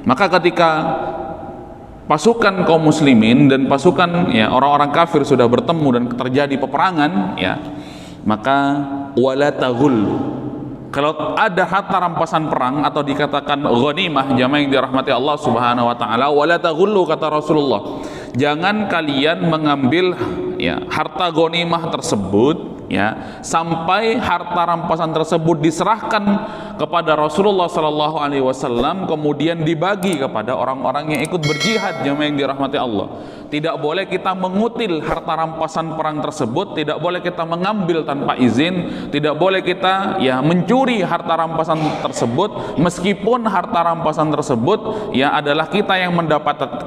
Maka ketika pasukan kaum muslimin dan pasukan orang-orang kafir sudah bertemu dan terjadi peperangan, maka wala taghul, kalau ada harta rampasan perang atau dikatakan ghanimah, jamaah yang dirahmati Allah Subhanahu wa taala, wala taghullu, kata Rasulullah, jangan kalian mengambil harta ghanimah tersebut sampai harta rampasan tersebut diserahkan kepada Rasulullah sallallahu alaihi wasallam, kemudian dibagi kepada orang-orang yang ikut berjihad, jamaah yang dirahmati Allah. Tidak boleh kita mengutil harta rampasan perang tersebut, tidak boleh kita mengambil tanpa izin, tidak boleh kita mencuri harta rampasan tersebut, meskipun harta rampasan tersebut adalah kita yang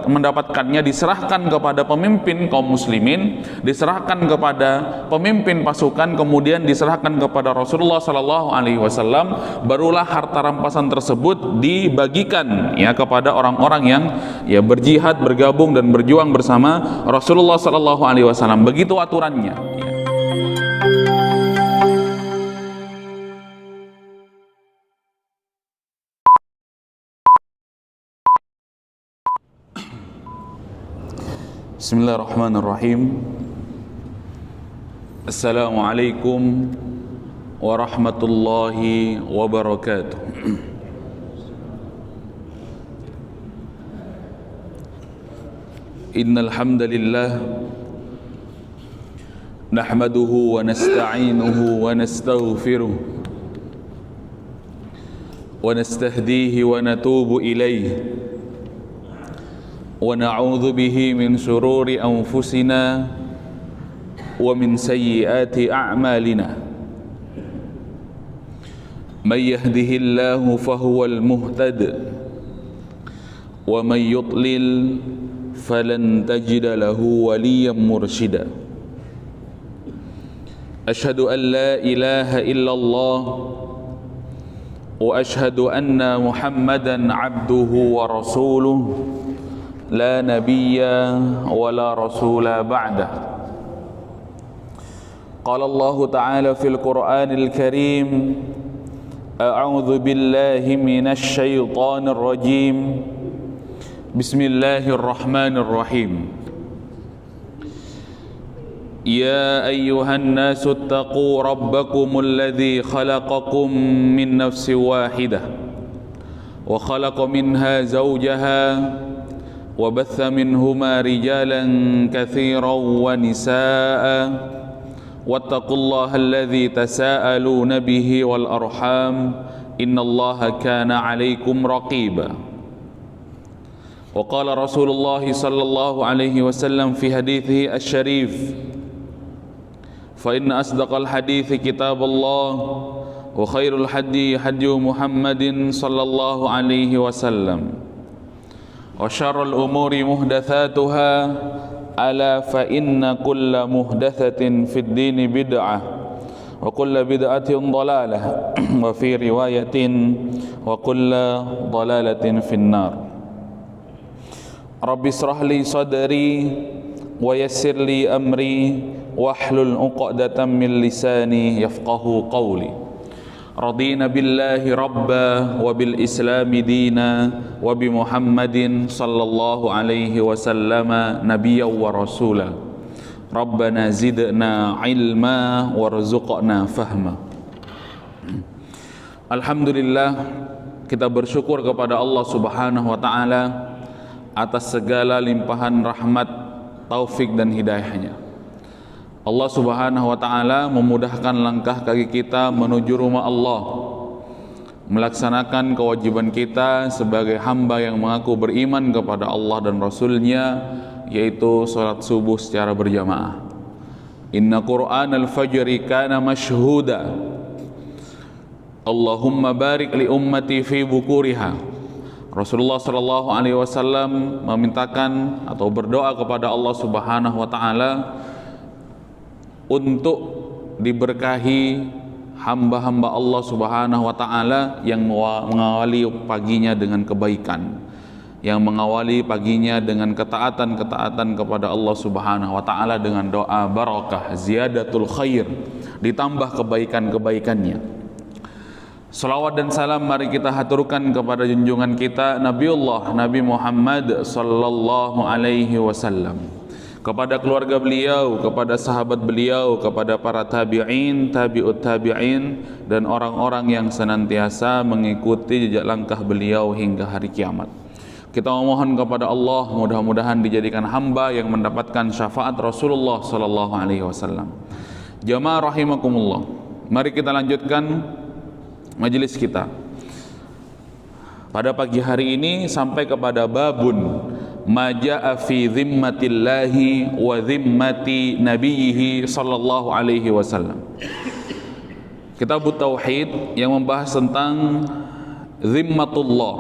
mendapatkannya, diserahkan kepada pemimpin kaum muslimin, diserahkan kepada pemimpin pasukan, kemudian diserahkan kepada Rasulullah sallallahu alaihi wasallam, barulah harta rampasan tersebut dibagikan kepada orang-orang yang berjihad, bergabung dan berjuang bersama Rasulullah sallallahu alaihi wasallam. Begitu aturannya. Bismillahirrahmanirrahim. Assalamualaikum warahmatullahi wabarakatuh. Innal hamdalillah nahmaduhu wa nasta'inuhu wa nastaghfiruh wa nastahdihi wa natubu ilayhi wa na'udzu bihi min shururi anfusina wa min sayyiati a'malina. May yahdihillahu fahuwal muhtad wa may yudlil falan tajida lahu waliyan mursyida. Asyhadu an la ilaha illallah wa asyhadu anna Muhammadan abduhu wa rasuluh la nabiyya wa la rasula ba'dah. Qala Allah ta'ala fil Qur'anil Karim, a'udzu billahi minasy syaithanir rajim. Bismillahirrahmanirrahim. Ya ayyuhan nasu ittaqu rabbakumul ladzi khalaqakum min nafsin wahidah wa khalaqa minha zawjaha wa batha minhuma rijalan katsiran wa nisaa'a wattaqullaha alladzi tasaaluna bihi wal arham innallaha kana 'alaikum raqiba. وقال رسول الله صلى الله عليه وسلم في حديثه الشريف فإن أصدق الحديث كتاب الله وخير الهدي هدي محمد صلى الله عليه وسلم وشر الأمور محدثاتها ألا فإن كل محدثة في الدين بدعة وكل بدعة ضلالة وفي رواية وكل ضلالة في النار. Rabbi israh li sadri wa yassir li amri wahlul 'uqdatam min lisani yafqahu qawli. Radina billahi rabba wa bil islami dina wa bi Muhammadin sallallahu alaihi wasallama nabiyyan wa rasula. Rabbana zidna ilma warzuqna fahma. Alhamdulillah, kita bersyukur kepada Allah Subhanahu wa taala atas segala limpahan rahmat, taufik dan hidayahnya. Allah Subhanahu wa ta'ala memudahkan langkah kaki kita menuju rumah Allah, melaksanakan kewajiban kita sebagai hamba yang mengaku beriman kepada Allah dan Rasulnya, yaitu salat subuh secara berjamaah. Inna Qur'an al-fajri kana mashhuda. Allahumma barik li ummati fi bukuriha. Rasulullah sallallahu alaihi wasallam memintakan atau berdoa kepada Allah Subhanahu wa taala untuk diberkahi hamba-hamba Allah Subhanahu wa taala yang mengawali paginya dengan kebaikan, yang mengawali paginya dengan ketaatan-ketaatan kepada Allah Subhanahu wa taala dengan doa barakah, ziyadatul khair, ditambah kebaikan-kebaikannya. Salawat dan salam mari kita haturkan kepada junjungan kita Nabiullah Nabi Muhammad sallallahu alaihi wasallam, kepada keluarga beliau, kepada sahabat beliau, kepada para tabi'in, tabi'ut tabi'in, dan orang-orang yang senantiasa mengikuti jejak langkah beliau hingga hari kiamat. Kita memohon kepada Allah mudah-mudahan dijadikan hamba yang mendapatkan syafaat Rasulullah sallallahu alaihi wasallam. Jamaah rahimakumullah, mari kita lanjutkan majelis kita pada pagi hari ini sampai kepada babun maja'a fi zimmatillahi wa zimmati nabiyhi sallallahu alaihi wasallam. Kitab Tauhid yang membahas tentang zimmatullah,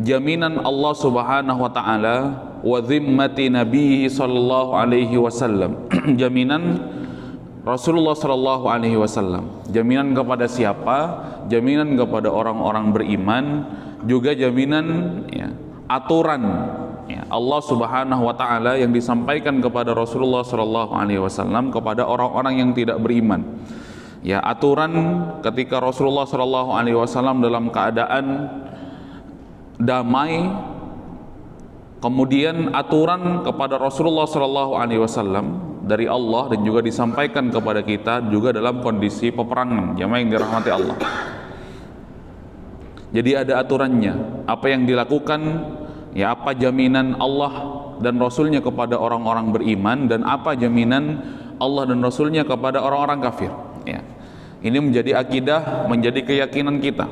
jaminan Allah subhanahu wa ta'ala, wa zimmati nabiyhi sallallahu alaihi wasallam, jaminan Rasulullah sallallahu alaihi wasallam. Jaminan kepada siapa? Jaminan kepada orang-orang beriman, juga jaminan aturan Allah subhanahu wa ta'ala yang disampaikan kepada Rasulullah sallallahu alaihi wasallam kepada orang-orang yang tidak beriman. Aturan ketika Rasulullah sallallahu alaihi wasallam dalam keadaan damai, kemudian aturan kepada Rasulullah sallallahu alaihi wasallam dari Allah dan juga disampaikan kepada kita juga dalam kondisi peperangan. Jamaah yang dirahmati Allah. Jadi ada aturannya, apa yang dilakukan, apa jaminan Allah dan Rasulnya kepada orang-orang beriman, dan apa jaminan Allah dan Rasulnya kepada orang-orang kafir. Ini menjadi akidah, menjadi keyakinan kita.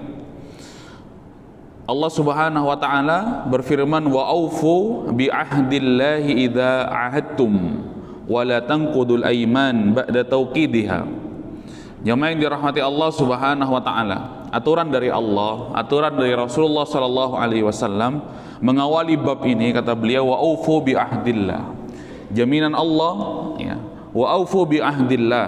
Allah subhanahu wa ta'ala berfirman, wa aufu bi ahdillahi idza ahadtum wa la tanqudul aiman ba'da tauqidiha. Jamaah yang dirahmati Allah subhanahu wa ta'ala, aturan dari Allah, aturan dari Rasulullah sallallahu alaihi wasallam mengawali bab ini, kata beliau, wa aufu bi ahdillah, jaminan Allah, wa aufu bi ahdillah,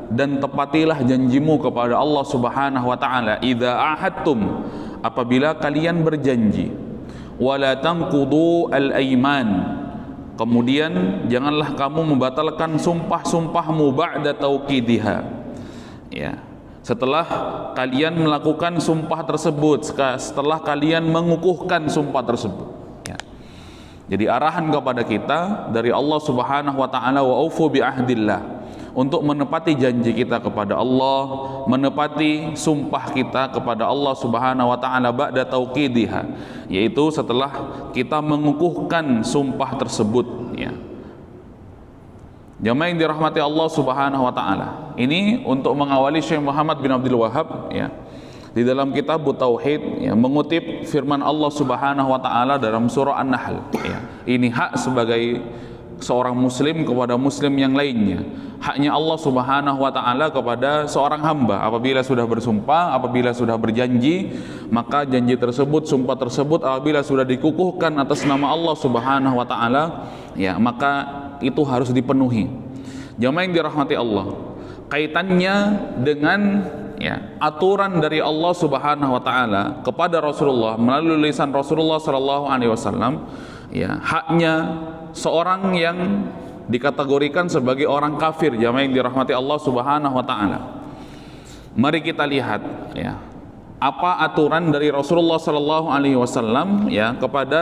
dan tepatilah janjimu kepada Allah subhanahu wa ta'ala, idza ahadtum, apabila kalian berjanji, wala tanqudu al-aiman, kemudian janganlah kamu membatalkan sumpah-sumpahmu ba'da tauqidiha, setelah kalian melakukan sumpah tersebut, setelah kalian mengukuhkan sumpah tersebut. Jadi arahan kepada kita dari Allah subhanahu wa ta'ala, wa aufu bi ahdillah, untuk menepati janji kita kepada Allah, menepati sumpah kita kepada Allah subhanahu wa ta'ala ba'da tauqidiha, yaitu setelah kita mengukuhkan sumpah tersebut. Jamaah yang dirahmati Allah subhanahu wa ta'ala, ini untuk mengawali Syekh Muhammad bin Abdul Wahab di dalam kitab Tauhid mengutip firman Allah subhanahu wa ta'ala dalam surah An-Nahl. Ini hak sebagai seorang muslim kepada muslim yang lainnya. Haknya Allah subhanahu wa ta'ala kepada seorang hamba, apabila sudah bersumpah, apabila sudah berjanji, maka janji tersebut, sumpah tersebut apabila sudah dikukuhkan atas nama Allah subhanahu wa ta'ala, maka itu harus dipenuhi. Jamaah yang dirahmati Allah, kaitannya dengan aturan dari Allah subhanahu wa ta'ala kepada Rasulullah melalui lisan Rasulullah sallallahu alaihi wasallam, haknya seorang yang dikategorikan sebagai orang kafir. Jamaah yang dirahmati Allah subhanahu wa ta'ala, mari kita lihat apa aturan dari Rasulullah sallallahu alaihi wasallam kepada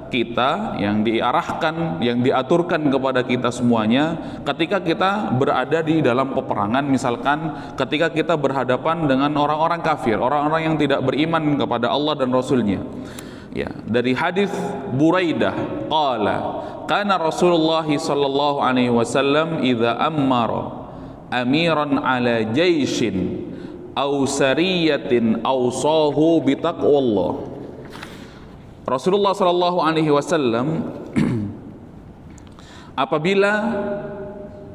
kita, yang diarahkan, yang diaturkan kepada kita semuanya ketika kita berada di dalam peperangan. Misalkan ketika kita berhadapan dengan orang-orang kafir, orang-orang yang tidak beriman kepada Allah dan Rasulnya. Dari hadis Buraidah, qala kana Rasulullah sallallahu alaihi wasallam idza ammara amiran ala jaishin aw sariyatin awsahu bi taqwallah. Rasulullah sallallahu alaihi wasallam apabila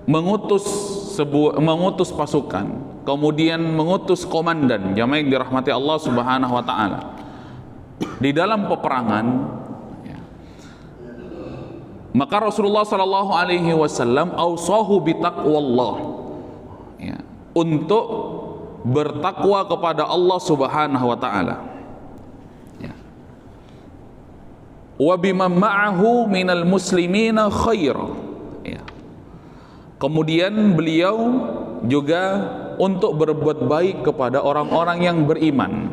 mengutus pasukan, kemudian mengutus komandan, jamaah yang dirahmati Allah subhanahu wa ta'ala, di dalam peperangan, maka Rasulullah sallallahu alaihi wasallam ausahu bi taqwallah, untuk bertakwa kepada Allah subhanahu wa ta'ala, wa bima ma'ahu minal muslimina khair. Kemudian beliau juga untuk berbuat baik kepada orang-orang yang beriman,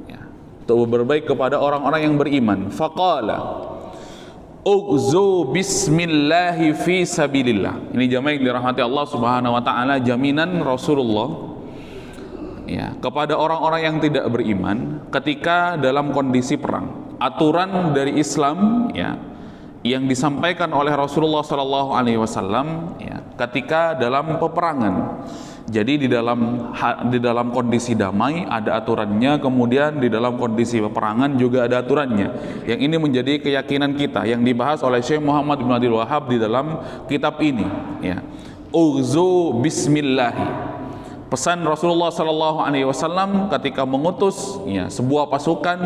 ya, untuk berbaik kepada orang-orang yang beriman. Faqala ughzu bismillahi fi sabilillah. Ini jamaah yang dirahmati Allah Subhanahu wa taala, jaminan Rasulullah, ya, kepada orang-orang yang tidak beriman ketika dalam kondisi perang. Aturan dari Islam, ya, yang disampaikan oleh Rasulullah sallallahu alaihi wasallam, ya, ketika dalam peperangan. Jadi di dalam kondisi damai ada aturannya, kemudian di dalam kondisi peperangan juga ada aturannya. Yang ini menjadi keyakinan kita yang dibahas oleh Syekh Muhammad bin Abdul Wahhab di dalam kitab ini, ya. Ughzu bismillah. Pesan Rasulullah sallallahu alaihi wasallam ketika mengutus, ya, sebuah pasukan,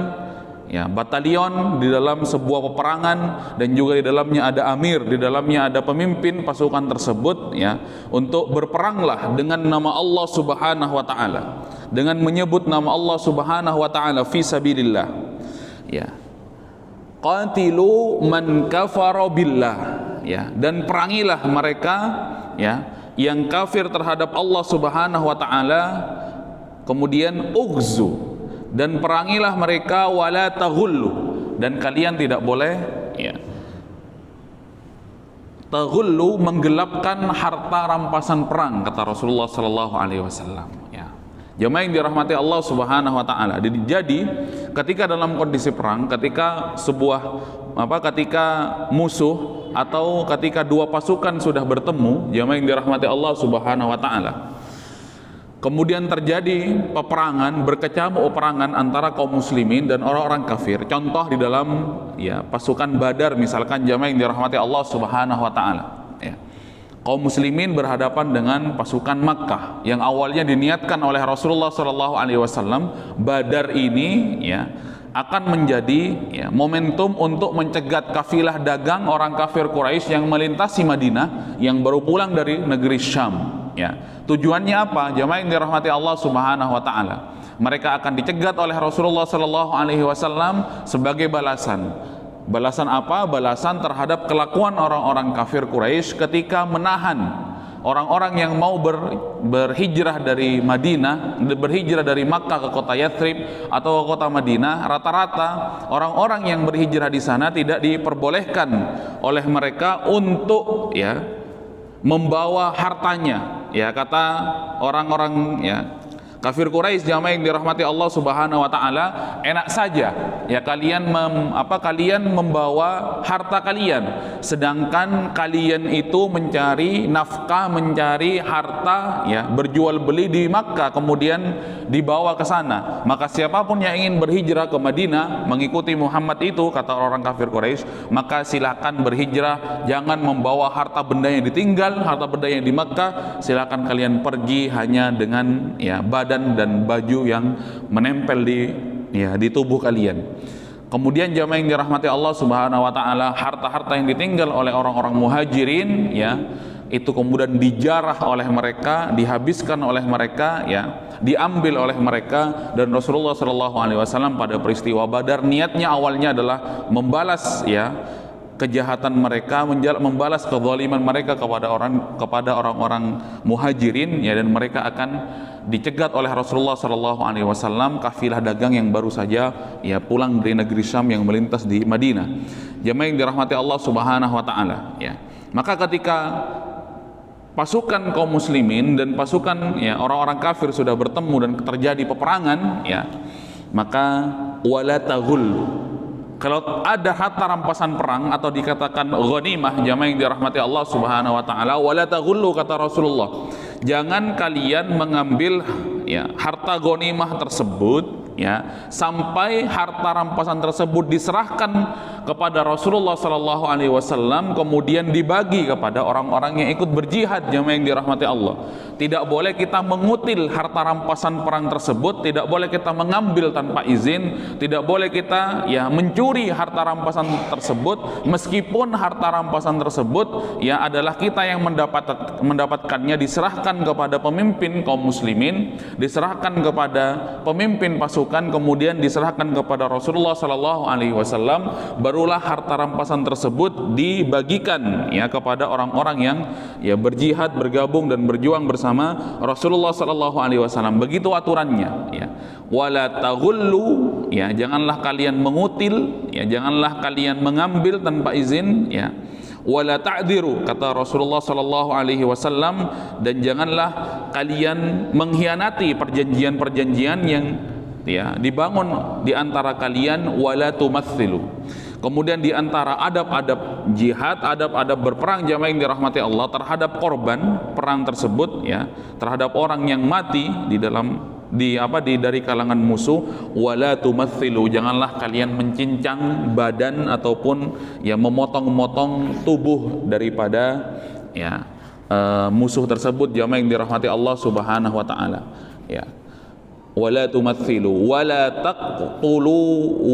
ya, batalion di dalam sebuah peperangan, dan juga di dalamnya ada amir, di dalamnya ada pemimpin pasukan tersebut, ya, untuk berperanglah dengan nama Allah Subhanahu wa taala, dengan menyebut nama Allah Subhanahu wa taala fi sabilillah, ya. Qatilu man kafara billah, ya, dan perangilah mereka, ya, yang kafir terhadap Allah Subhanahu wa taala. Kemudian ughzu, dan perangilah mereka, wala taghullu, dan kalian tidak boleh, ya, taghullu, menggelapkan harta rampasan perang, kata Rasulullah sallallahu alaihi wasallam, ya. Jemaah yang dirahmati Allah Subhanahu wa taala. Jadi ketika dalam kondisi perang, ketika ketika musuh atau ketika dua pasukan sudah bertemu, jemaah yang dirahmati Allah Subhanahu wa taala, kemudian terjadi peperangan, berkecamuk peperangan antara kaum muslimin dan orang-orang kafir. Contoh di dalam, ya, pasukan Badar misalkan, jamaah yang dirahmati Allah Subhanahu wa taala, ya. Kaum muslimin berhadapan dengan pasukan Makkah yang awalnya diniatkan oleh Rasulullah sallallahu alaihi wasallam. Badar ini, ya, akan menjadi, ya, momentum untuk mencegat kafilah dagang orang kafir Quraisy yang melintasi Madinah yang baru pulang dari negeri Syam, ya. Tujuannya apa? Jamaah yang dirahmati Allah Subhanahu wa taala, mereka akan dicegat oleh Rasulullah sallallahu alaihi wasallam sebagai balasan. Balasan apa? Balasan terhadap kelakuan orang-orang kafir Quraisy ketika menahan orang-orang yang mau berhijrah dari Madinah, berhijrah dari Makkah ke kota Yathrib atau ke kota Madinah. Rata-rata orang-orang yang berhijrah di sana tidak diperbolehkan oleh mereka untuk, ya, membawa hartanya, ya, kata orang-orang, ya, kafir Quraisy, jamaah yang dirahmati Allah Subhanahu wa taala, enak saja, ya, kalian membawa harta kalian, sedangkan kalian itu mencari nafkah, mencari harta, ya, berjual beli di Makkah, kemudian dibawa ke sana. Maka siapapun yang ingin berhijrah ke Madinah mengikuti Muhammad itu, kata orang kafir Quraisy, maka silakan berhijrah, jangan membawa harta benda yang ditinggal, harta benda yang di Makkah. Silakan kalian pergi hanya dengan, ya, badan dan baju yang menempel di tubuh kalian. Kemudian jamaah yang dirahmati Allah Subhanahu wa taala, harta-harta yang ditinggal oleh orang-orang muhajirin, ya, itu kemudian dijarah oleh mereka, dihabiskan oleh mereka, ya, diambil oleh mereka. Dan Rasulullah sallallahu alaihi wasallam pada peristiwa Badar niatnya awalnya adalah membalas, ya, kejahatan mereka, membalas kezaliman mereka kepada orang-orang muhajirin, ya, dan mereka akan dicegat oleh Rasulullah sallallahu alaihi wasallam, kafilah dagang yang baru saja, ya, pulang dari negeri Syam yang melintas di Madinah. Jemaah yang dirahmati Allah Subhanahu wa taala, ya. Maka ketika pasukan kaum muslimin dan pasukan, ya, orang-orang kafir sudah bertemu dan terjadi peperangan, ya, maka wala taghullu. Kalau ada harta rampasan perang atau dikatakan ghanimah, jamaah yang dirahmati Allah Subhanahu wa taala, wala taghullu, kata Rasulullah, jangan kalian mengambil, ya, harta ghanimah tersebut, ya, sampai harta rampasan tersebut diserahkan kepada Rasulullah sallallahu alaihi wasallam, kemudian dibagi kepada orang-orang yang ikut berjihad. Jamaah yang dirahmati Allah, tidak boleh kita mengutil harta rampasan perang tersebut, tidak boleh kita mengambil tanpa izin, tidak boleh kita, ya, mencuri harta rampasan tersebut, meskipun harta rampasan tersebut, ya, adalah kita yang mendapatkannya, diserahkan kepada pemimpin kaum muslimin, diserahkan kepada pemimpin pasukan pasukan kemudian diserahkan kepada Rasulullah sallallahu alaihi wasallam, barulah harta rampasan tersebut dibagikan ya kepada orang-orang yang ya berjihad, bergabung dan berjuang bersama Rasulullah sallallahu alaihi wasallam. Begitu aturannya ya. Wala taghullu, ya janganlah kalian mengutil, ya janganlah kalian mengambil tanpa izin, ya. Wala ta'dziru, kata Rasulullah sallallahu alaihi wasallam, dan janganlah kalian mengkhianati perjanjian-perjanjian yang ya dibangun di antara kalian. Wala tumatsilu. Kemudian di antara adab-adab jihad, adab-adab berperang jamaah yang dirahmati Allah, terhadap korban perang tersebut ya, terhadap orang yang mati di dalam dari kalangan musuh, wala tumatsilu, janganlah kalian mencincang badan ataupun ya memotong-motong tubuh daripada ya musuh tersebut jamaah yang dirahmati Allah Subhanahu wa taala ya. Wala tumatsilu wala taqtulu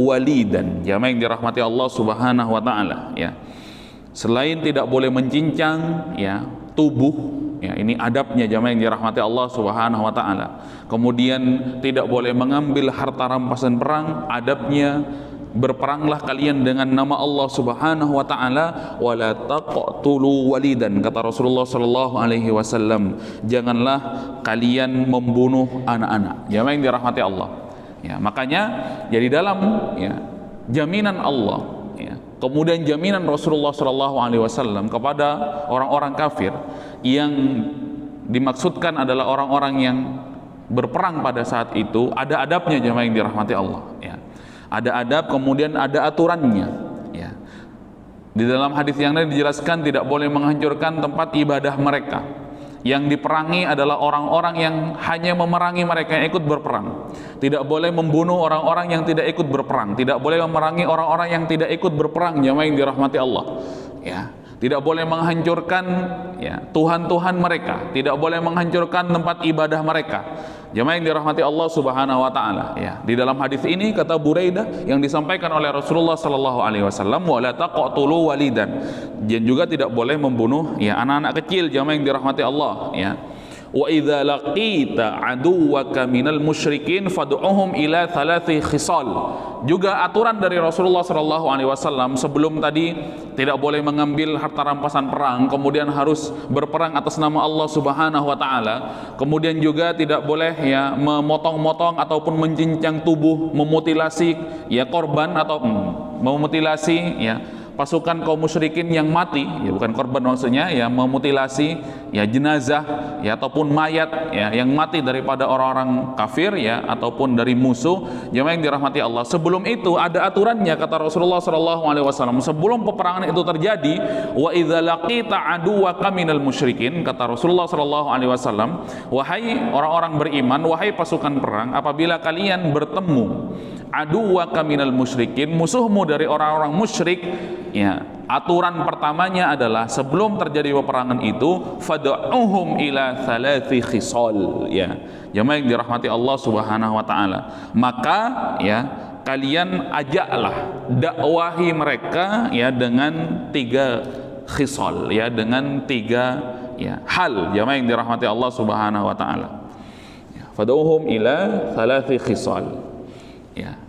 walidan, jamaah yang dirahmati Allah Subhanahu wa taala ya. Selain tidak boleh mencincang ya tubuh, ya ini adabnya jamaah yang dirahmati Allah Subhanahu wa taala. Kemudian tidak boleh mengambil harta rampasan perang, adabnya berperanglah kalian dengan nama Allah Subhanahu wa taala. Wala taqtulu walidan, kata Rasulullah sallallahu alaihi wasallam, janganlah kalian membunuh anak-anak, jamaah yang dirahmati Allah ya. Makanya jadi dalam ya jaminan Allah ya, kemudian jaminan Rasulullah sallallahu alaihi wasallam kepada orang-orang kafir, yang dimaksudkan adalah orang-orang yang berperang pada saat itu, ada adabnya jemaah yang dirahmati Allah ya. Ada adab, kemudian ada aturannya ya. Di dalam hadis yang lain dijelaskan tidak boleh menghancurkan tempat ibadah mereka. Yang diperangi adalah orang-orang yang hanya memerangi mereka yang ikut berperang. Tidak boleh membunuh orang-orang yang tidak ikut berperang. Tidak boleh memerangi orang-orang yang tidak ikut berperang jemaah yang dirahmati Allah ya. Tidak boleh menghancurkan ya tuhan-tuhan mereka, tidak boleh menghancurkan tempat ibadah mereka. Jemaah yang dirahmati Allah Subhanahu wa taala ya. Di dalam hadis ini kata Buraidah yang disampaikan oleh Rasulullah sallallahu alaihi wasallam, wala taqtulu walidan, dan juga tidak boleh membunuh ya anak-anak kecil jemaah yang dirahmati Allah ya. Wa idza laqita aduwaka minal musyrikin fad'uhum ila thalathi khisal. Juga aturan dari Rasulullah sallallahu alaihi wasallam sebelum tadi tidak boleh mengambil harta rampasan perang, kemudian harus berperang atas nama Allah Subhanahu wa taala. Kemudian juga tidak boleh ya memotong-motong ataupun mencincang tubuh, memutilasi ya korban atau memutilasi ya pasukan kaum musyrikin yang mati, ya bukan korban maksudnya, ya memutilasi ya jenazah ya ataupun mayat ya yang mati daripada orang-orang kafir ya ataupun dari musuh. Jemaah yang dirahmati Allah, sebelum itu ada aturannya kata Rasulullah sallallahu alaihi wasallam. Sebelum peperangan itu terjadi, wa idza laqita aduwaka minal musyrikin, kata Rasulullah sallallahu alaihi wasallam, wahai orang-orang beriman, wahai pasukan perang, apabila kalian bertemu aduwaka minal musyrikin, musuhmu dari orang-orang musyrik ya, aturan pertamanya adalah sebelum terjadi peperangan itu fad'uhum ila thalathi khisal ya. Jemaah yang dirahmati Allah Subhanahu wa taala, maka ya kalian ajaklah, dakwahi mereka ya dengan 3 khisal ya, dengan 3 ya hal. Jemaah yang dirahmati Allah Subhanahu wa taala ya, fad'uhum ila thalathi khisal ya.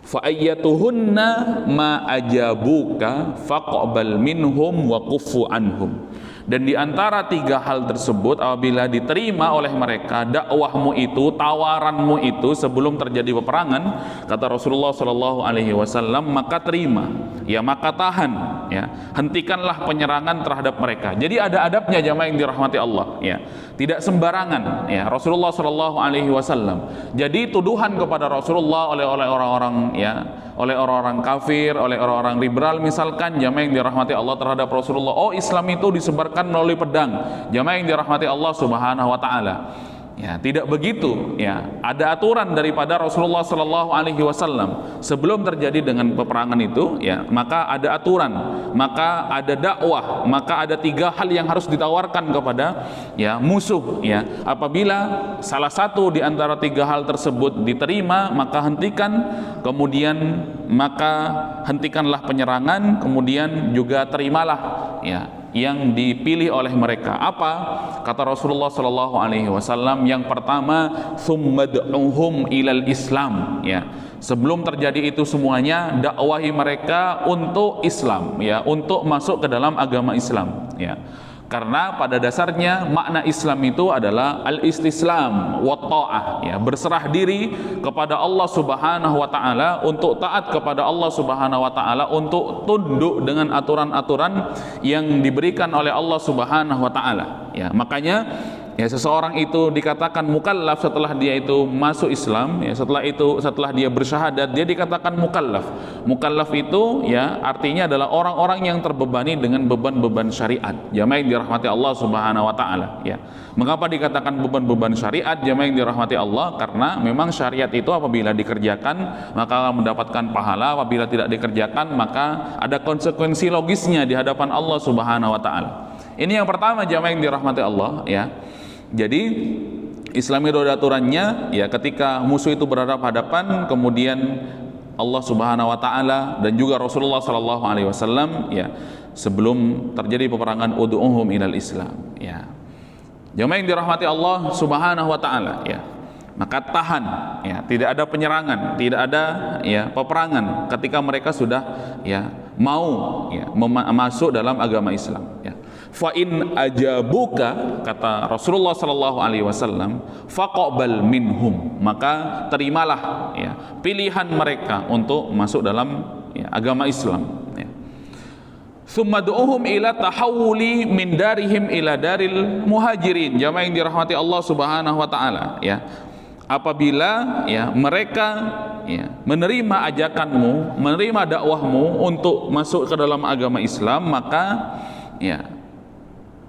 Fa ayyatuhunna ma ajabuka faqbal minhum wa kuffu anhum. Dan di antara 3 hal tersebut, apabila diterima oleh mereka dakwahmu itu, tawaranmu itu sebelum terjadi peperangan, kata Rasulullah sallallahu alaihi wasallam, maka terima ya, maka tahan ya, hentikanlah penyerangan terhadap mereka. Jadi ada adabnya jamaah yang dirahmati Allah ya, tidak sembarangan ya Rasulullah sallallahu alaihi wasallam. Jadi tuduhan kepada Rasulullah oleh orang-orang ya, oleh orang-orang kafir, oleh orang-orang liberal misalkan, jamaah yang dirahmati Allah, terhadap Rasulullah, oh Islam itu disebarkan melalui pedang, jamaah yang dirahmati Allah Subhanahu wa taala ya, tidak begitu ya. Ada aturan daripada Rasulullah sallallahu alaihi wasallam sebelum terjadi dengan peperangan itu ya, maka ada aturan, maka ada dakwah, maka ada 3 hal yang harus ditawarkan kepada ya musuh ya. Apabila salah satu di antara 3 hal tersebut diterima, maka hentikan, kemudian maka hentikanlah penyerangan, kemudian juga terimalah ya yang dipilih oleh mereka. Apa kata Rasulullah sallallahu alaihi wasallam? Yang pertama, tsummad'uhum ilal Islam, ya. Sebelum terjadi itu semuanya, dakwahi mereka untuk Islam, ya, untuk masuk ke dalam agama Islam, ya. Karena pada dasarnya makna Islam itu adalah al-istislam wa ta'ah, ya, berserah diri kepada Allah Subhanahu wa taala, untuk taat kepada Allah Subhanahu wa taala, untuk tunduk dengan aturan-aturan yang diberikan oleh Allah Subhanahu wa taala, ya. Makanya ya seseorang itu dikatakan mukallaf setelah dia itu masuk Islam, ya, setelah dia bersyahadat dia dikatakan mukallaf. Mukallaf itu ya artinya adalah orang-orang yang terbebani dengan beban-beban syariat, jamaah yang dirahmati Allah Subhanahu wa taala, ya. Mengapa dikatakan beban-beban syariat, jamaah yang dirahmati Allah? Karena memang syariat itu apabila dikerjakan maka mendapatkan pahala, apabila tidak dikerjakan maka ada konsekuensi logisnya di hadapan Allah Subhanahu wa taala. Ini yang pertama, jamaah yang dirahmati Allah, ya. Jadi Islam itu ada aturannya, ya, ketika musuh itu berhadapan-hadapan, kemudian Allah Subhanahu wa taala dan juga Rasulullah sallallahu alaihi wasallam, ya, sebelum terjadi peperangan, ud'uhum ilal Islam, ya. Jamaah yang dirahmati Allah Subhanahu wa taala, ya. Maka tahan, ya, tidak ada penyerangan, tidak ada ya peperangan ketika mereka sudah ya mau ya masuk dalam agama Islam, ya. Fa in ajabuka, kata Rasulullah sallallahu alaihi wasallam, faqbal minhum, maka terimalah ya pilihan mereka untuk masuk dalam ya agama Islam, ya. Tsumma du'uhum ila tahawuli min darihim ila daril muhajirin, jamaah yang dirahmati Allah Subhanahu wa taala, ya. Apabila ya mereka ya menerima ajakanmu, menerima dakwahmu untuk masuk ke dalam agama Islam, maka ya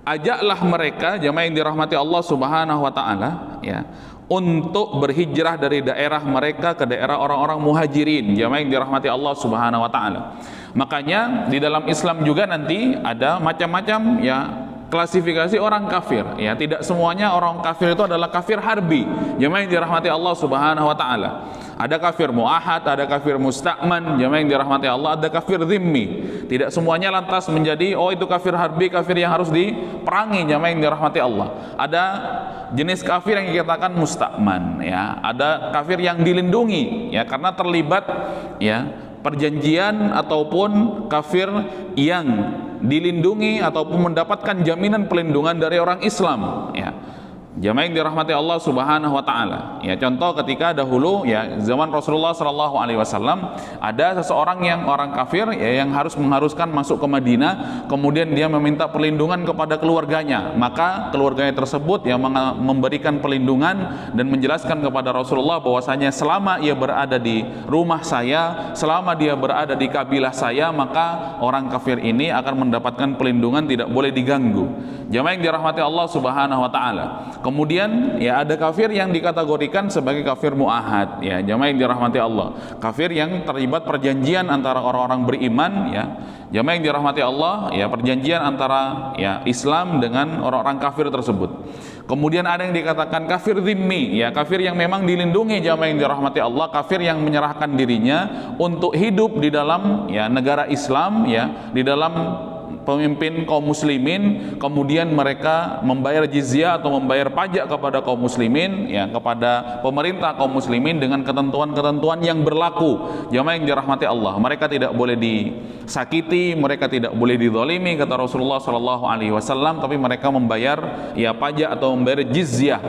ajaklah mereka, jamaah yang dirahmati Allah Subhanahu wa taala, ya, untuk berhijrah dari daerah mereka ke daerah orang-orang muhajirin, jamaah yang dirahmati Allah Subhanahu wa taala. Makanya di dalam Islam juga nanti ada macam-macam ya klasifikasi orang kafir, ya. Tidak semuanya orang kafir itu adalah kafir harbi, jamaah yang dirahmati Allah Subhanahu wa taala. Ada kafir muahad, ada kafir musta'man, jamaah yang dirahmati Allah, ada kafir zimmi. Tidak semuanya lantas menjadi oh itu kafir harbi, kafir yang harus diperangi, jamaah yang dirahmati Allah. Ada jenis kafir yang dikatakan musta'man, ya. Ada kafir yang dilindungi, ya, karena terlibat ya perjanjian, ataupun kafir yang dilindungi ataupun mendapatkan jaminan pelindungan dari orang Islam, ya. Jamaah yang dirahmati Allah Subhanahu wa taala, ya. Contoh ketika dahulu ya zaman Rasulullah sallallahu alaihi wasallam ada seseorang yang orang kafir ya yang mengharuskan masuk ke Madinah, kemudian dia meminta perlindungan kepada keluarganya, maka keluarganya tersebut yang memberikan perlindungan dan menjelaskan kepada Rasulullah bahwasanya selama ia berada di rumah saya, selama dia berada di kabilah saya, maka orang kafir ini akan mendapatkan perlindungan, tidak boleh diganggu. Jamaah yang dirahmati Allah Subhanahu wa taala. Kemudian ya ada kafir yang dikategorikan sebagai kafir muahad, ya, jamaah yang dirahmati Allah. Kafir yang terlibat perjanjian antara orang-orang beriman, ya. Jamaah yang dirahmati Allah, ya, perjanjian antara ya Islam dengan orang-orang kafir tersebut. Kemudian ada yang dikatakan kafir zimmi, ya, kafir yang memang dilindungi, jamaah yang dirahmati Allah, kafir yang menyerahkan dirinya untuk hidup di dalam ya negara Islam, ya, di dalam pemimpin kaum muslimin, kemudian mereka membayar jizyah atau membayar pajak kepada kaum muslimin, ya, kepada pemerintah kaum muslimin dengan ketentuan-ketentuan yang berlaku, jamaah yang dirahmati Allah. Mereka tidak boleh disakiti, mereka tidak boleh dizalimi, kata Rasulullah sallallahu alaihi wasallam, tapi mereka membayar ya pajak atau membayar jizyah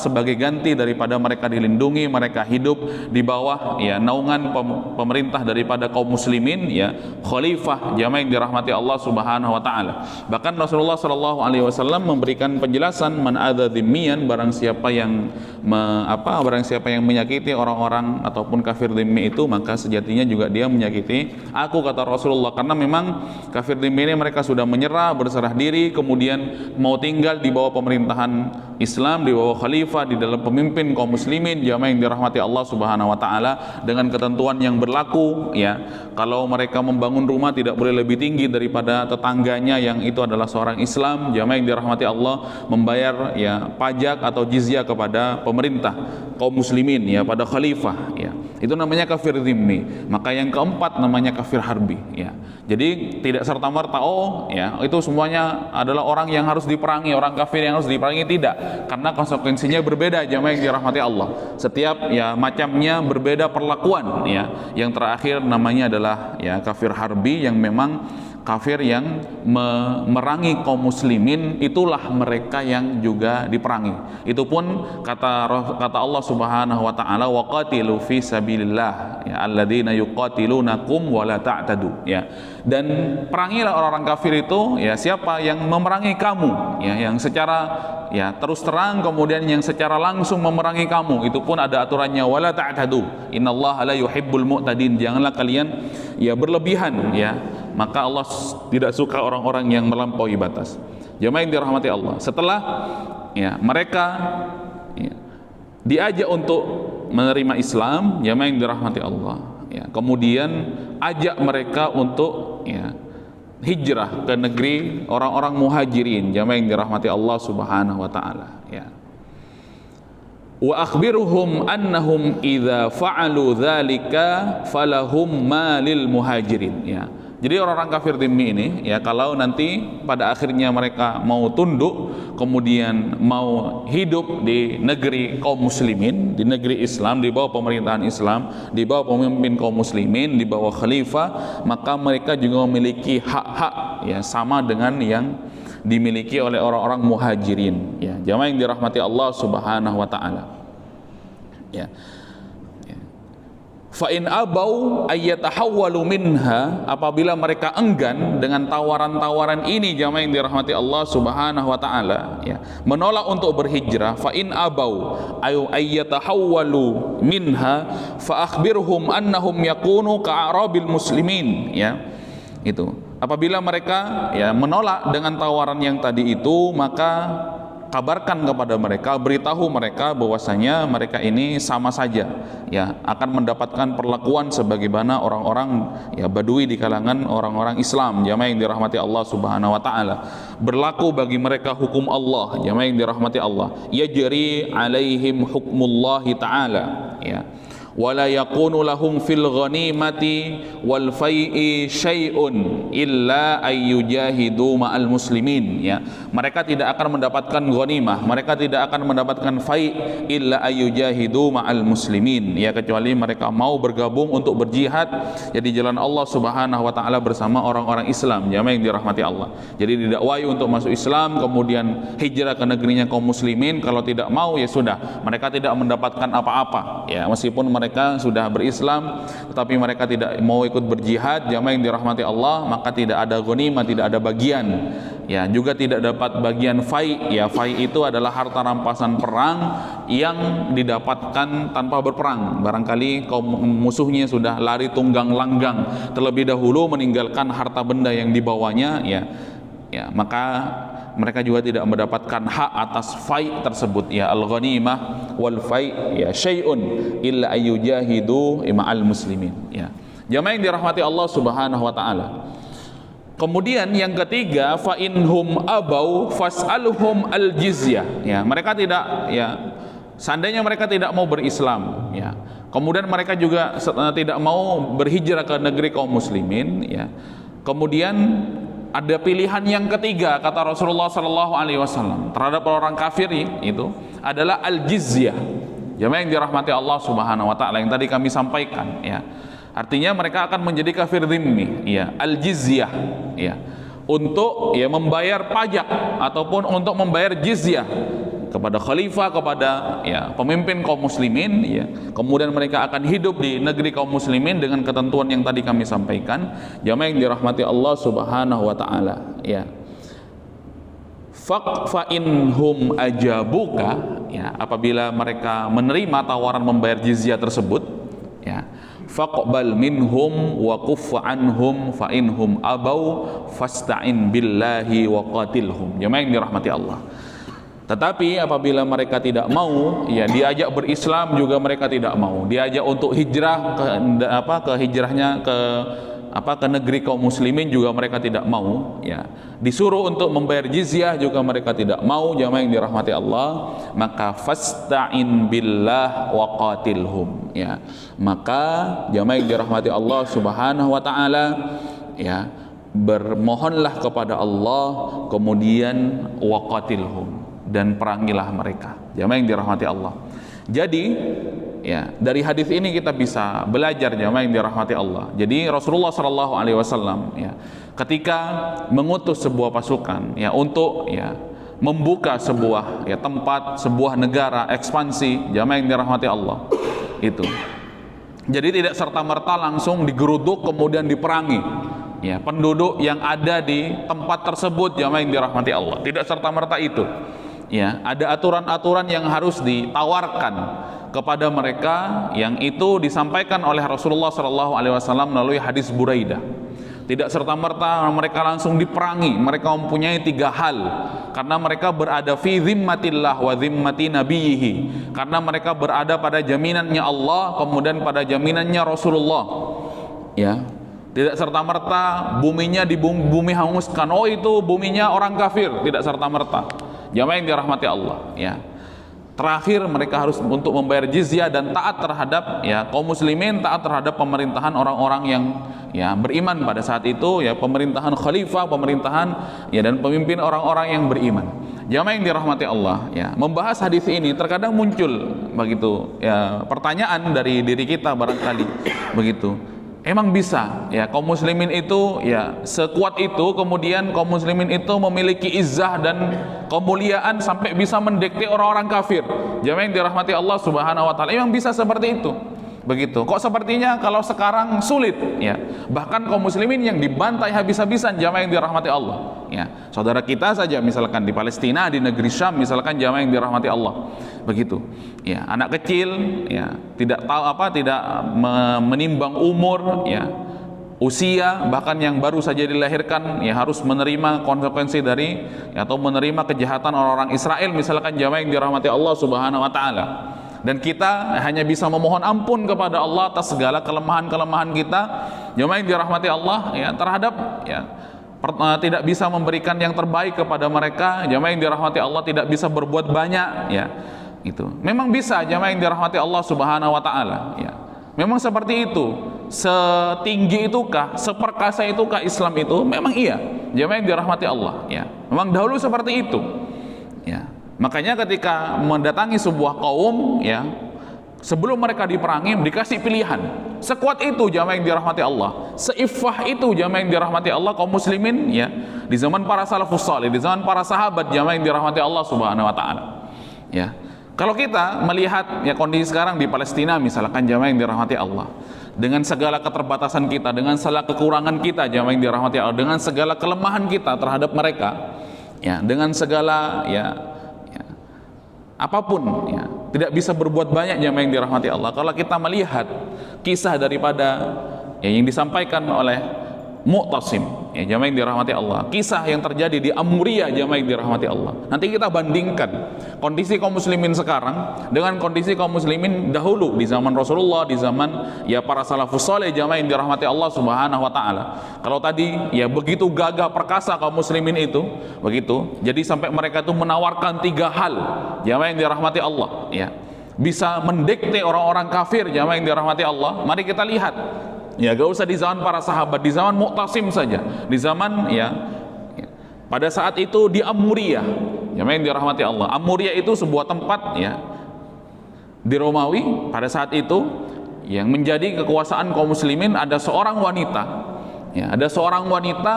sebagai ganti daripada mereka dilindungi, mereka hidup di bawah ya naungan pemerintah daripada kaum muslimin, ya, khalifah, jamaah yang dirahmati Allah Subhanahu wa taala. Bahkan Rasulullah sallallahu alaihi wasallam memberikan penjelasan, man adza dzimmiyan, barang siapa yang menyakiti orang-orang ataupun kafir dzimmi itu, maka sejatinya juga dia menyakiti aku, kata Rasulullah. Karena memang kafir dzimmi ini mereka sudah menyerah, berserah diri, kemudian mau tinggal di bawah pemerintahan Islam, di bawah khalifah, di dalam pemimpin kaum muslimin, jamaah yang dirahmati Allah Subhanahu wa taala, dengan ketentuan yang berlaku, ya. Kalau mereka membangun rumah tidak boleh lebih tinggi dari daripada tetangganya yang itu adalah seorang Islam, jamaah yang dirahmati Allah, membayar ya pajak atau jizyah kepada pemerintah kaum muslimin ya, pada khalifah ya, itu namanya kafir dhimmi. Maka yang keempat namanya kafir harbi ya. Jadi tidak serta-merta ya itu semuanya adalah orang yang harus diperangi, orang kafir yang harus diperangi, tidak, karena konsekuensinya berbeda jamaah yang dirahmati Allah. Setiap ya macamnya berbeda perlakuan ya. Yang terakhir namanya adalah ya kafir harbi, yang memang kafir yang memerangi kaum muslimin, itulah mereka yang juga diperangi. Itu pun kata Allah Subhanahu wa taala, waqatilu fi sabilillah ya alladzina yuqatilunakum wa la ta'tadu ya. Dan perangilah orang-orang kafir itu ya, siapa yang memerangi kamu ya, yang secara ya terus terang, kemudian yang secara langsung memerangi kamu, itu pun ada aturannya, wala ta'tadu innallaha la yuhibbul mu'tadin. Janganlah kalian ya berlebihan ya, maka Allah tidak suka orang-orang yang melampaui batas. Jamaah yang dirahmati Allah, setelah ya mereka ya, diajak untuk menerima Islam, jamaah yang dirahmati Allah ya, kemudian ajak mereka untuk ya hijrah ke negeri orang-orang muhajirin, jamaah yang dirahmati Allah Subhanahu wa taala ya. Wa akhbiruhum annahum idza fa'alu dzalika falahum ma lil muhajirin ya. Jadi orang-orang kafir dhimmi ini ya, kalau nanti pada akhirnya mereka mau tunduk, kemudian mau hidup di negeri kaum muslimin, di negeri Islam, di bawah pemerintahan Islam, di bawah pemimpin kaum muslimin, di bawah khalifah, maka mereka juga memiliki hak-hak ya sama dengan yang dimiliki oleh orang-orang muhajirin ya. Jamaah yang dirahmati Allah Subhanahu wa taala ya. Fa in abau ayyatahawwalu minha, apabila mereka enggan dengan tawaran-tawaran ini, jamaah yang dirahmati Allah Subhanahu wa taala ya, menolak untuk berhijrah, fa in abau ayyatahawwalu minha fa akhbirhum annahum yakunu ka'arabil muslimin ya. Itu apabila mereka ya menolak dengan tawaran yang tadi itu, maka kabarkan kepada mereka, beritahu mereka bahwasanya mereka ini sama saja ya, akan mendapatkan perlakuan sebagaimana orang-orang ya badui di kalangan orang-orang Islam, jamaah yang dirahmati Allah Subhanahu wa taala. Berlaku bagi mereka hukum Allah, jamaah yang dirahmati Allah. Yajri alaihim hukmullahi taala ya. Wala yakunu lahum fil ghanimati wal fai'i syai'un illa ayyujahidu ma'al muslimin ya. Mereka tidak akan mendapatkan ghanimah, mereka tidak akan mendapatkan fai' illa ayyujahidu ma'al muslimin ya, kecuali mereka mau bergabung untuk berjihad ya di jalan Allah Subhanahu wa taala bersama orang-orang Islam, jamaah yang dirahmati Allah. Jadi didakwai untuk masuk Islam, kemudian hijrah ke negerinya kaum muslimin. Kalau tidak mau ya sudah, mereka tidak mendapatkan apa-apa ya, meskipun mereka sudah berislam tetapi mereka tidak mau ikut berjihad, jamaah yang dirahmati Allah, maka tidak ada ghanimah, tidak ada bagian ya, juga tidak dapat bagian fai ya. Fai itu adalah harta rampasan perang yang didapatkan tanpa berperang. Barangkali kaum musuhnya sudah lari tunggang langgang terlebih dahulu meninggalkan harta benda yang dibawanya ya, maka mereka juga tidak mendapatkan hak atas fai tersebut ya. Al-ghanimah wal fai ya syai'un illa ayyujahidu ma'al muslimin ya. Jamaah yang dirahmati Allah Subhanahu wa taala. Kemudian yang ketiga, fa inhum abau fas'alhum al-jizyah ya. Mereka tidak ya, seandainya mereka tidak mau berislam ya, kemudian mereka juga tidak mau berhijrah ke negeri kaum muslimin ya, kemudian ada pilihan yang ketiga, kata Rasulullah sallallahu alaihi wasallam terhadap orang kafir itu adalah al-jizyah. Jamaah yang dirahmati Allah Subhanahu wa taala, yang tadi kami sampaikan ya. Artinya mereka akan menjadi kafir dhimmi ya, al-jizyah ya, untuk ya membayar pajak ataupun untuk membayar jizyah kepada khalifah, kepada ya pemimpin kaum muslimin ya. Kemudian mereka akan hidup di negeri kaum muslimin dengan ketentuan yang tadi kami sampaikan, jamaah yang dirahmati Allah Subhanahu wa taala ya. Fa inhum ajabuka ya, apabila mereka menerima tawaran membayar jizyah tersebut ya, faqbal minhum wa kuffa anhum fa inhum abau fasta'in billahi wa qatilhum. Jamaah yang dirahmati Allah. Tetapi apabila mereka tidak mau ya, diajak berislam juga mereka tidak mau, diajak untuk hijrah ke hijrahnya ke ke negeri kaum muslimin juga mereka tidak mau, ya. Disuruh untuk membayar jizyah juga mereka tidak mau, jamaah yang dirahmati Allah. Maka fasta'in billah wa qatilhum, ya. Maka jamaah yang dirahmati Allah Subhanahu wa taala, ya, bermohonlah kepada Allah, kemudian waqatilhum, dan perangilah mereka, jamaah yang dirahmati Allah. Jadi, ya, dari hadis ini kita bisa belajar, jamaah yang dirahmati Allah. Jadi Rasulullah Shallallahu Alaihi Wasallam, ya, ketika mengutus sebuah pasukan, ya, untuk, ya, membuka sebuah, ya, tempat, sebuah negara, ekspansi, jamaah yang dirahmati Allah, itu. Jadi tidak serta-merta langsung digeruduk kemudian diperangi, ya, penduduk yang ada di tempat tersebut, jamaah yang dirahmati Allah. Tidak serta-merta itu, ya. Ada aturan-aturan yang harus ditawarkan kepada mereka, yang itu disampaikan oleh Rasulullah SAW melalui hadis Buraidah. Tidak serta-merta mereka langsung diperangi. Mereka mempunyai 3 hal, karena mereka berada fi zimmatillah wa zimmati nabiyhi, karena mereka berada pada jaminannya Allah, kemudian pada jaminannya Rasulullah, ya. Tidak serta-merta buminya bumi hanguskan, oh itu buminya orang kafir, tidak serta-merta, jamaah yang dirahmati Allah, ya. Terakhir mereka harus untuk membayar jizyah dan taat terhadap, ya, kaum muslimin, taat terhadap pemerintahan orang-orang yang, ya, beriman pada saat itu, ya, pemerintahan khalifah, pemerintahan, ya, dan pemimpin orang-orang yang beriman. Jamaah yang dirahmati Allah, ya, membahas hadis ini terkadang muncul begitu, ya, pertanyaan dari diri kita barangkali begitu. Emang bisa, ya, kaum muslimin itu, ya, sekuat itu, kemudian kaum muslimin itu memiliki izzah dan kemuliaan sampai bisa mendikte orang-orang kafir, jamaah yang dirahmati Allah Subhanahu wa taala? Emang bisa seperti itu? Begitu. Kok sepertinya kalau sekarang sulit, ya. Bahkan kaum muslimin yang dibantai habis-habisan, jamaah yang dirahmati Allah, ya. Saudara kita saja misalkan di Palestina, di negeri Syam misalkan, jamaah yang dirahmati Allah. Begitu. Ya, anak kecil, ya, tidak tahu tidak menimbang umur, ya, usia, bahkan yang baru saja dilahirkan, ya, harus menerima konsekuensi dari, ya, atau menerima kejahatan orang-orang Israel misalkan, jamaah yang dirahmati Allah Subhanahu wa taala. Dan kita hanya bisa memohon ampun kepada Allah atas segala kelemahan-kelemahan kita, jamaah yang dirahmati Allah, ya, terhadap, ya, tidak bisa memberikan yang terbaik kepada mereka, jamaah yang dirahmati Allah, tidak bisa berbuat banyak, ya. Itu memang bisa, jamaah yang dirahmati Allah Subhanahu wa taala, ya. Memang seperti itu. Setinggi itukah, seperkasa itukah Islam itu? Memang iya, jamaah yang dirahmati Allah, ya. Memang dahulu seperti itu, ya. Makanya ketika mendatangi sebuah kaum, ya, sebelum mereka diperangi dikasih pilihan. Sekuat itu, jamaah yang dirahmati Allah, seiffah itu, jamaah yang dirahmati Allah, kaum muslimin, ya, di zaman para salafus salih, di zaman para sahabat, jamaah yang dirahmati Allah Subhanahu wa taala, ya. Kalau kita melihat, ya, kondisi sekarang di Palestina misalkan, jamaah yang dirahmati Allah, dengan segala keterbatasan kita, dengan segala kekurangan kita, jamaah yang dirahmati Allah, dengan segala kelemahan kita terhadap mereka, ya, dengan segala, ya, apapun, ya, tidak bisa berbuat banyak, jamaah yang dirahmati Allah. Kalau kita melihat kisah daripada, ya, yang disampaikan oleh Mu'tasim, ya, jamaah yang dirahmati Allah, kisah yang terjadi di Amuriyah, jamaah yang dirahmati Allah. Nanti kita bandingkan kondisi kaum muslimin sekarang dengan kondisi kaum muslimin dahulu di zaman Rasulullah, di zaman, ya, para salafus saleh, jamaah yang dirahmati Allah Subhanahu wa taala. Kalau tadi, ya, begitu gagah perkasa kaum muslimin itu, begitu. Jadi sampai mereka itu menawarkan 3 hal, jamaah yang dirahmati Allah, ya. Bisa mendikte orang-orang kafir, jamaah yang dirahmati Allah. Mari kita lihat. Ya, gak usah di zaman para sahabat, di zaman Mu'tasim saja, di zaman, ya, pada saat itu di Amuriyah, jamaah yang dirahmati Allah. Amuriyah itu sebuah tempat, ya, di Romawi pada saat itu, yang menjadi kekuasaan kaum muslimin. Ada seorang wanita, ya, ada seorang wanita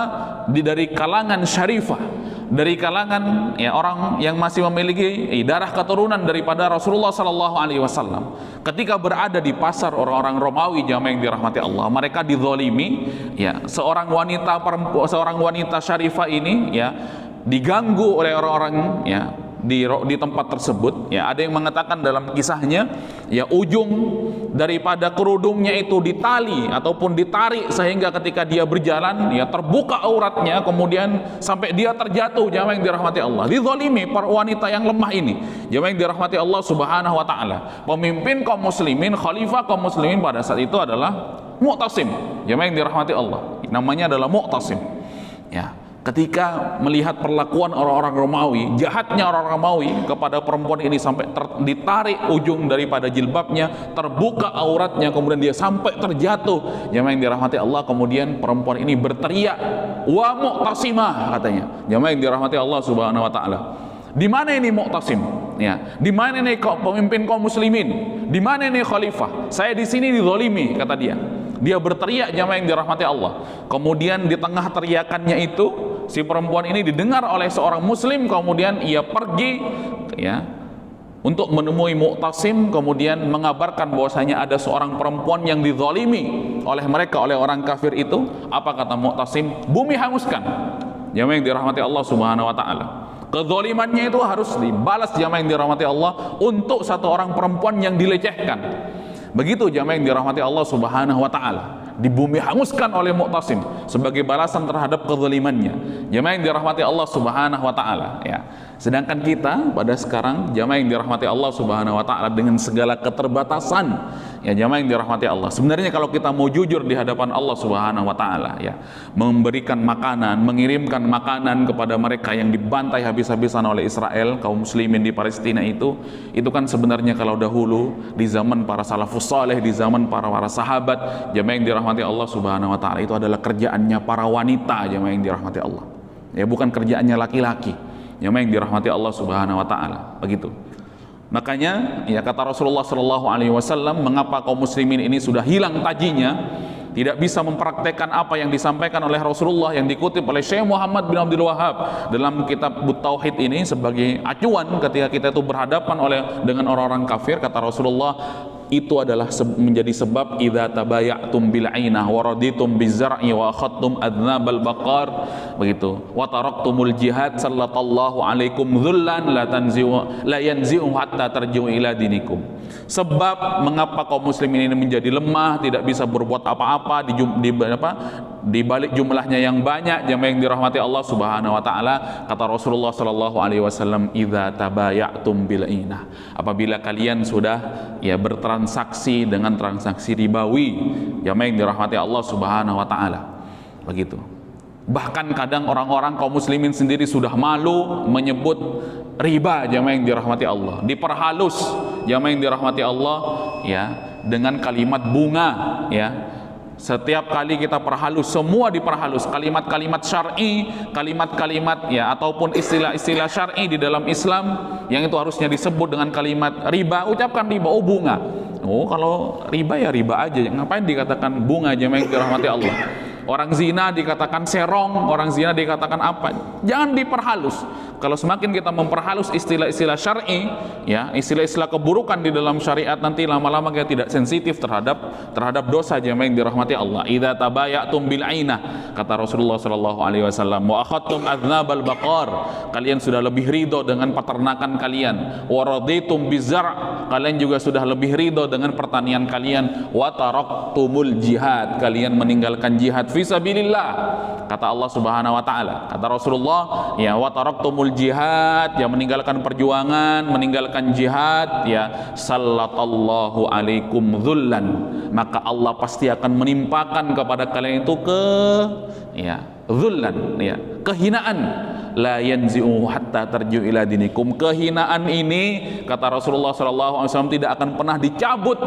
dari kalangan syarifah, dari kalangan, ya, orang yang masih memiliki darah keturunan daripada Rasulullah Sallallahu Alaihi Wasallam. Ketika berada di pasar orang-orang Romawi, jamaah yang dirahmati Allah, mereka dizolimi, ya. Seorang wanita syarifah ini, ya, diganggu oleh orang-orang, ya, di tempat tersebut, ya. Ada yang mengatakan dalam kisahnya, ya, ujung daripada kerudungnya itu ditali ataupun ditarik sehingga ketika dia berjalan, ya, terbuka auratnya, kemudian sampai dia terjatuh, jamaah yang dirahmati Allah. Dizalimi para wanita yang lemah ini, jamaah yang dirahmati Allah Subhanahu wa taala. Pemimpin kaum muslimin, khalifah kaum muslimin pada saat itu adalah Mu'tasim, jamaah yang dirahmati Allah, namanya adalah Mu'tasim. Ya, ketika melihat perlakuan orang-orang Romawi, jahatnya orang Romawi kepada perempuan ini sampai ditarik ujung daripada jilbabnya, terbuka auratnya, kemudian dia sampai terjatuh, jamaah yang dirahmati Allah. Kemudian perempuan ini berteriak, wa Mu'tasimah, katanya, jamaah yang dirahmati Allah Subhanahu wa taala. Di mana ini Mu'tasim? Ya, di mana ini pemimpin kaum muslimin? Di mana ini khalifah? Saya di sini dizalimi, kata dia. Dia berteriak, jamaah yang dirahmati Allah. Kemudian di tengah teriakannya itu, si perempuan ini didengar oleh seorang muslim, kemudian ia pergi ya untuk menemui Mu'tasim, kemudian mengabarkan bahwasanya ada seorang perempuan yang dizalimi oleh mereka, oleh orang kafir itu. Apa kata Mu'tasim? Bumi hanguskan. Jamaah yang dirahmati Allah Subhanahu wa taala. Kezalimannya itu harus dibalas, jamaah yang dirahmati Allah, untuk satu orang perempuan yang dilecehkan. Begitu jamaah yang dirahmati Allah Subhanahu wa taala. Di bumi hanguskan oleh Mu'tasim sebagai balasan terhadap kezalimannya. Jamaah yang dirahmati Allah Subhanahu wa taala, ya. Sedangkan kita pada sekarang, jamaah yang dirahmati Allah Subhanahu wa taala, dengan segala keterbatasan, ya jamaah yang dirahmati Allah, sebenarnya kalau kita mau jujur di hadapan Allah Subhanahu wa taala, ya, memberikan makanan, mengirimkan makanan kepada mereka yang dibantai habis-habisan oleh Israel, kaum muslimin di Palestina itu kan sebenarnya kalau dahulu di zaman para salafus saleh, di zaman para sahabat, jamaah yang dirahmati Allah Subhanahu wa taala, itu adalah kerjaannya para wanita, jamaah yang dirahmati Allah. Ya, bukan kerjaannya laki-laki. Jamaah yang dirahmati Allah Subhanahu wa taala. Begitu. Makanya ya kata Rasulullah sallallahu alaihi wasallam, mengapa kaum muslimin ini sudah hilang tajinya, tidak bisa mempraktekkan apa yang disampaikan oleh Rasulullah yang dikutip oleh Syekh Muhammad bin Abdul Wahab dalam kitab Tauhid ini sebagai acuan ketika kita itu berhadapan dengan orang-orang kafir. Kata Rasulullah, itu adalah menjadi sebab idza tabaya'tum bil 'ainah wa raditum bizar'i wa akhadtum adznabal baqar, begitu, wa taraktumul jihad sallallahu alaikum dhullan la yanzi'u hatta tarji'u ila dinikum. Sebab mengapa kaum muslimin ini menjadi lemah, tidak bisa berbuat apa-apa di balik jumlahnya yang banyak, jamaah yang dirahmati Allah Subhanahu wa taala. Kata Rasulullah sallallahu alaihi wasallam, idza tabaya'tum bil 'ainah, apabila kalian sudah ya bertransaksi dengan transaksi ribawi, jamaah yang dirahmati Allah Subhanahu wa taala. Begitu. Bahkan kadang orang-orang kaum muslimin sendiri sudah malu menyebut riba, jamaah yang dirahmati Allah. Diperhalus, jamaah yang dirahmati Allah, ya, dengan kalimat bunga, ya. Setiap kali kita perhalus, semua diperhalus, kalimat-kalimat syar'i, kalimat-kalimat ya ataupun istilah-istilah syar'i di dalam Islam yang itu harusnya disebut dengan kalimat riba, ucapkan riba, oh bunga. Oh, kalau riba ya riba aja, ngapain dikatakan bunga, jamaah yang dirahmati Allah. Orang zina dikatakan serong, orang zina dikatakan apa? Jangan diperhalus. Kalau semakin kita memperhalus istilah-istilah syar'i, ya, istilah-istilah keburukan di dalam syariat, nanti lama-lama kita tidak sensitif terhadap dosa, jamaah yang dirahmati Allah. Idza tabaya'tum bil 'ainah, kata Rasulullah sallallahu alaihi wasallam, wa akhadtum adznabal baqar, kalian sudah lebih ridho dengan peternakan kalian, wa raditum bizar', kalian juga sudah lebih ridho dengan pertanian kalian, wa taraktumul jihad, kalian meninggalkan jihad fisabilillah, kata Allah Subhanahu wa taala. Kata Rasulullah, ya, wa taraktumul jihad, ya, meninggalkan perjuangan, meninggalkan jihad, ya, sallatallahu alaikum dhullan, maka Allah pasti akan menimpakan kepada kalian itu dhullan, ya, kehinaan, la yanzi'u hatta tarji'u ila dinikum. Kehinaan ini, kata Rasulullah sallallahu alaihi wasallam, tidak akan pernah dicabut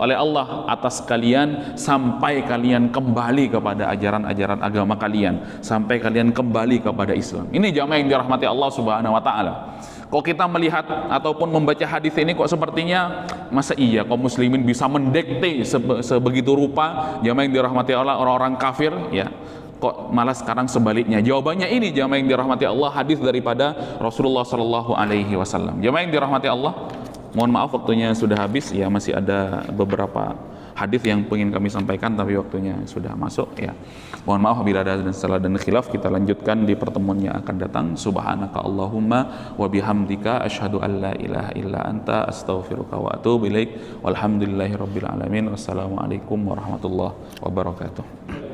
oleh Allah atas kalian sampai kalian kembali kepada ajaran-ajaran agama kalian, sampai kalian kembali kepada Islam. Ini jamaah yang dirahmati Allah Subhanahu wa taala. Kok kita melihat ataupun membaca hadis ini kok sepertinya masa iya kaum muslimin bisa mendekte sebegitu rupa, jamaah yang dirahmati Allah, orang-orang kafir, ya. Kok malah sekarang sebaliknya? Jawabannya ini, jamaah yang dirahmati Allah, hadis daripada Rasulullah sallallahu alaihi wasallam. Jamaah yang dirahmati Allah, mohon maaf waktunya sudah habis, ya, masih ada beberapa hadis yang ingin kami sampaikan tapi waktunya sudah masuk, ya. Mohon maaf bila ada salah dan khilaf. Kita lanjutkan di pertemuan yang akan datang. Subhanaka Allahumma wa bihamdika asyhadu an la ilaha illa anta astaghfiruka wa atubu ilaik. Walhamdulillahirabbil alamin. Wassalamualaikum warahmatullahi wabarakatuh.